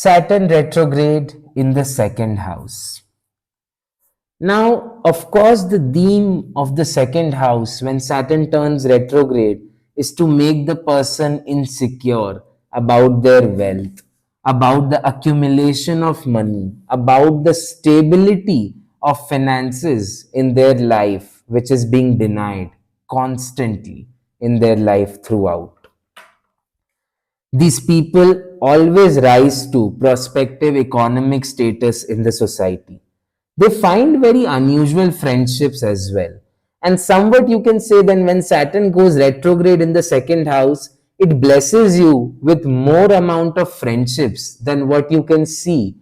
Saturn retrograde in the second house. Now, of course, the theme of the second house when Saturn turns retrograde is to make the person insecure about their wealth, about the accumulation of money, about the stability of finances in their life, which is being denied constantly in their life throughout. These people always rise to prospective economic status in the society. They find very unusual friendships as well. And somewhat you can say then when Saturn goes retrograde in the second house, it blesses you with more amount of friendships than what you can see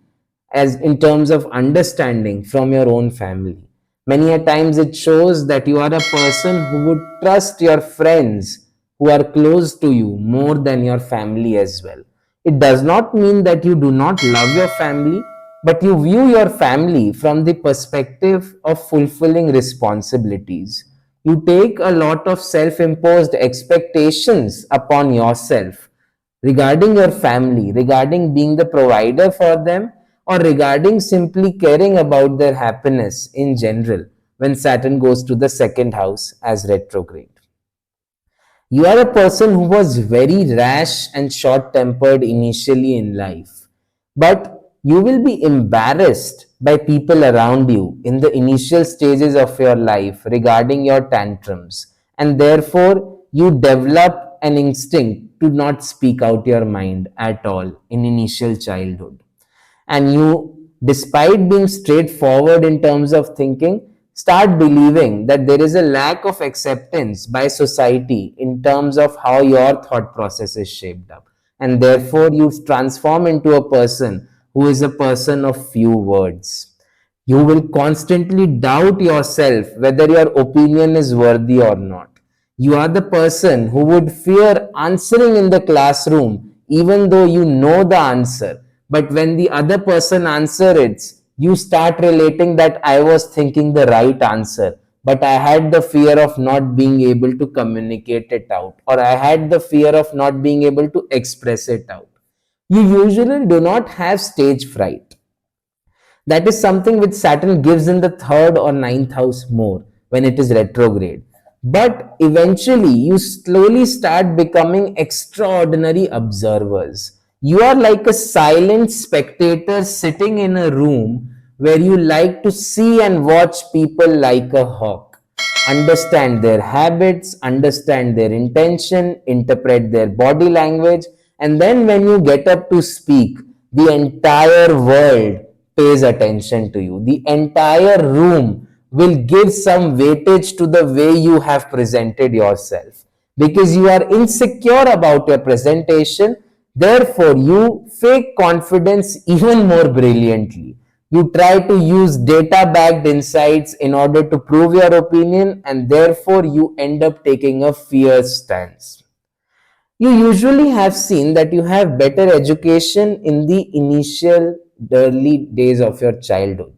as in terms of understanding from your own family. Many a times it shows that you are a person who would trust your friends who are close to you more than your family as well. It does not mean that you do not love your family, but you view your family from the perspective of fulfilling responsibilities. You take a lot of self imposed expectations upon yourself regarding your family, regarding being the provider for them, or regarding simply caring about their happiness in general when Saturn goes to the second house as retrograde. You are a person who was very rash and short tempered initially in life, but you will be embarrassed by people around you in the initial stages of your life regarding your tantrums, and therefore you develop an instinct to not speak out your mind at all in initial childhood. And you, despite being straightforward in terms of thinking, start believing that there is a lack of acceptance by society in terms of how your thought process is shaped up, and therefore you transform into a person who is a person of few words. You will constantly doubt yourself whether your opinion is worthy or not. You are the person who would fear answering in the classroom even though you know the answer. But when the other person answers it, you start relating that I was thinking the right answer, but I had the fear of not being able to communicate it out, or I had the fear of not being able to express it out. You usually do not have stage fright. That is something which Saturn gives in the third or ninth house more when it is retrograde. But eventually, you slowly start becoming extraordinary observers. You are like a silent spectator sitting in a room where you like to see and watch people like a hawk. Understand their habits, understand their intention, interpret their body language, and then when you get up to speak, the entire world pays attention to you. The entire room will give some weightage to the way you have presented yourself because you are insecure about your presentation. Therefore, you fake confidence even more brilliantly. You try to use data backed insights in order to prove your opinion, and therefore, you end up taking a fierce stance. You usually have seen that you have better education in the initial early days of your childhood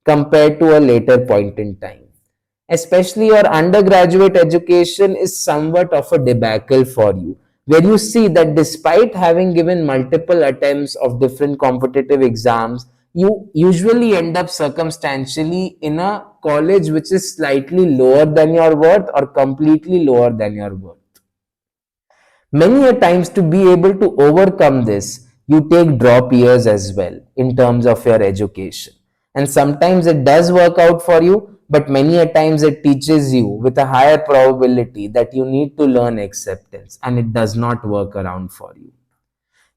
compared to a later point in time. Especially your undergraduate education is somewhat of a debacle for you, where you see that despite having given multiple attempts of different competitive exams, you usually end up circumstantially in a college which is slightly lower than your worth or completely lower than your worth. Many a times to be able to overcome this, you take drop years as well in terms of your education. And sometimes it does work out for you, but many a times it teaches you with a higher probability that you need to learn acceptance and it does not work around for you.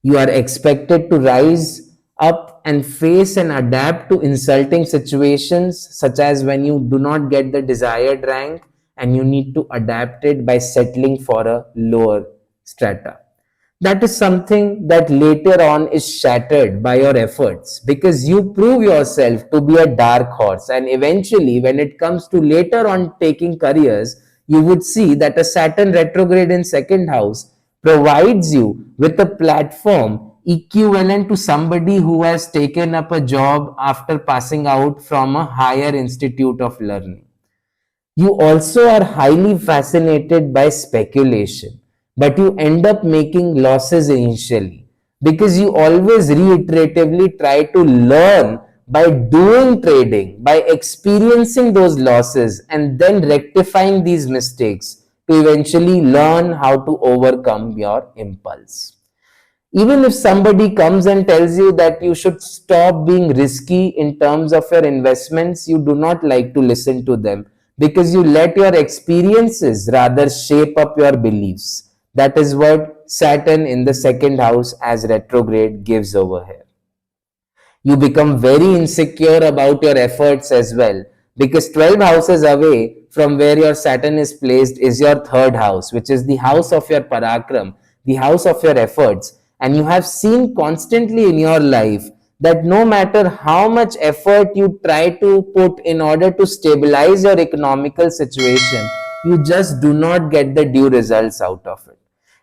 You are expected to rise up and face and adapt to insulting situations, such as when you do not get the desired rank and you need to adapt it by settling for a lower strata. That is something that later on is shattered by your efforts because you prove yourself to be a dark horse, and eventually when it comes to later on taking careers, you would see that a Saturn retrograde in second house provides you with a platform equivalent to somebody who has taken up a job after passing out from a higher institute of learning. You also are highly fascinated by speculation, but you end up making losses initially because you always reiteratively try to learn by doing trading, by experiencing those losses and then rectifying these mistakes to eventually learn how to overcome your impulse. Even if somebody comes and tells you that you should stop being risky in terms of your investments, you do not like to listen to them because you let your experiences rather shape up your beliefs. That is what Saturn in the second house as retrograde gives over here. You become very insecure about your efforts as well, because 12 houses away from where your Saturn is placed is your third house, which is the house of your parakram, the house of your efforts. And you have seen constantly in your life that no matter how much effort you try to put in order to stabilize your economical situation, you just do not get the due results out of it,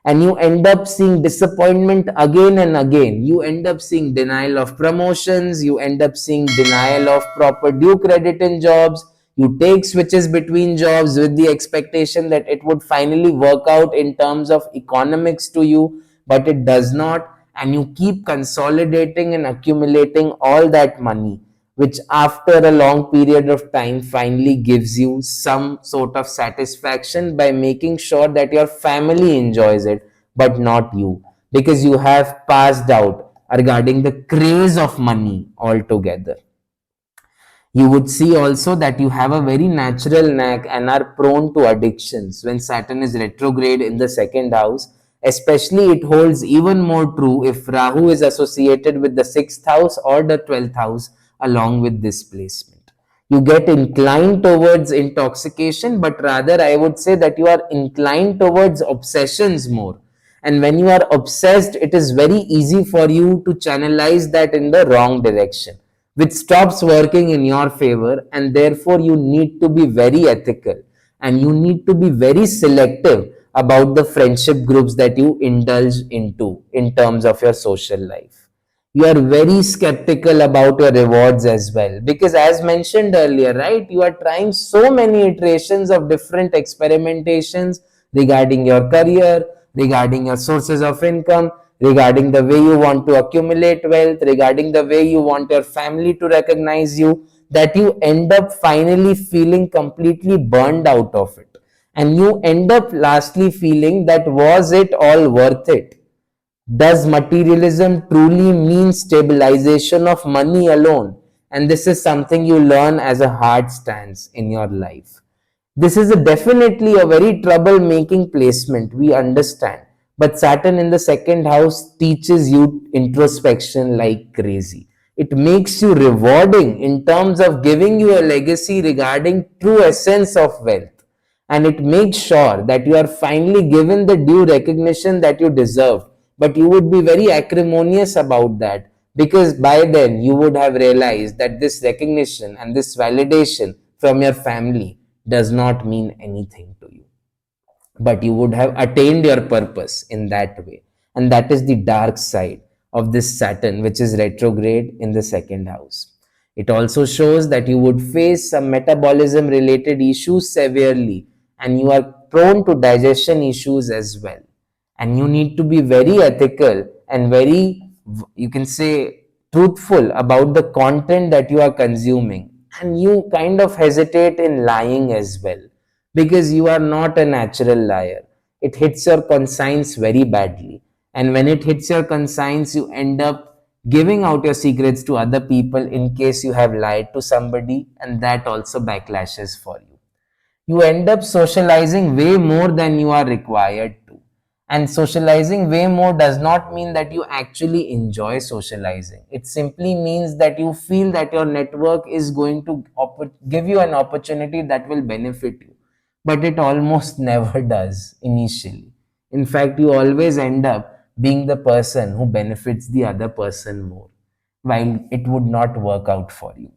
and you end up seeing disappointment again and again. You end up seeing denial of promotions, you end up seeing denial of proper due credit in jobs. You take switches between jobs with the expectation that it would finally work out in terms of economics to you, but it does not, and you keep consolidating and accumulating all that money, which after a long period of time finally gives you some sort of satisfaction by making sure that your family enjoys it, but not you, because you have passed out regarding the craze of money altogether. You would see also that you have a very natural knack and are prone to addictions when Saturn is retrograde in the second house. Especially, it holds even more true if Rahu is associated with the sixth house or the 12th house along with this placement. You get inclined towards intoxication, but rather, I would say that you are inclined towards obsessions more. And when you are obsessed, it is very easy for you to channelize that in the wrong direction, which stops working in your favor, and therefore you need to be very ethical and you need to be very selective about the friendship groups that you indulge into in terms of your social life. You are very skeptical about your rewards as well, because as mentioned earlier, right, you are trying so many iterations of different experimentations regarding your career, regarding your sources of income, regarding the way you want to accumulate wealth, regarding the way you want your family to recognize you, that you end up finally feeling completely burned out of it, and you end up lastly feeling that was it all worth it? Does materialism truly mean stabilization of money alone? And this is something you learn as a hard stance in your life. This is definitely a very trouble-making placement, we understand. But Saturn in the second house teaches you introspection like crazy. It makes you rewarding in terms of giving you a legacy regarding true essence of wealth. And it makes sure that you are finally given the due recognition that you deserve. But you would be very acrimonious about that, because by then you would have realized that this recognition and this validation from your family does not mean anything to you, but you would have attained your purpose in that way. And that is the dark side of this Saturn, which is retrograde in the second house. It also shows that you would face some metabolism related issues severely, and you are prone to digestion issues as well. And you need to be very ethical and very, you can say, truthful about the content that you are consuming. And you kind of hesitate in lying as well, because you are not a natural liar. It hits your conscience very badly. And when it hits your conscience, you end up giving out your secrets to other people in case you have lied to somebody, and that also backlashes for you. You end up socializing way more than you are required to. And socializing way more does not mean that you actually enjoy socializing. It simply means that you feel that your network is going to give you an opportunity that will benefit you. But it almost never does initially. In fact, you always end up being the person who benefits the other person more, while it would not work out for you.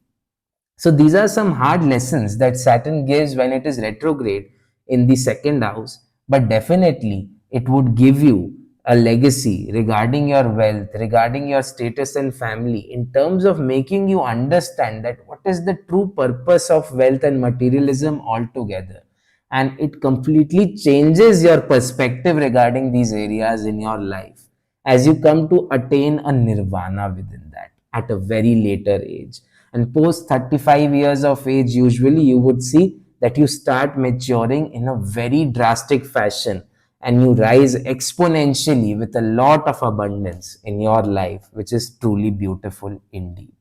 So these are some hard lessons that Saturn gives when it is retrograde in the second house, but definitely it would give you a legacy regarding your wealth, regarding your status and family, in terms of making you understand that what is the true purpose of wealth and materialism altogether. And it completely changes your perspective regarding these areas in your life. as you come to attain a nirvana within that at a very later age. And post 35 years of age, usually you would see that you start maturing in a very drastic fashion and you rise exponentially with a lot of abundance in your life, which is truly beautiful indeed.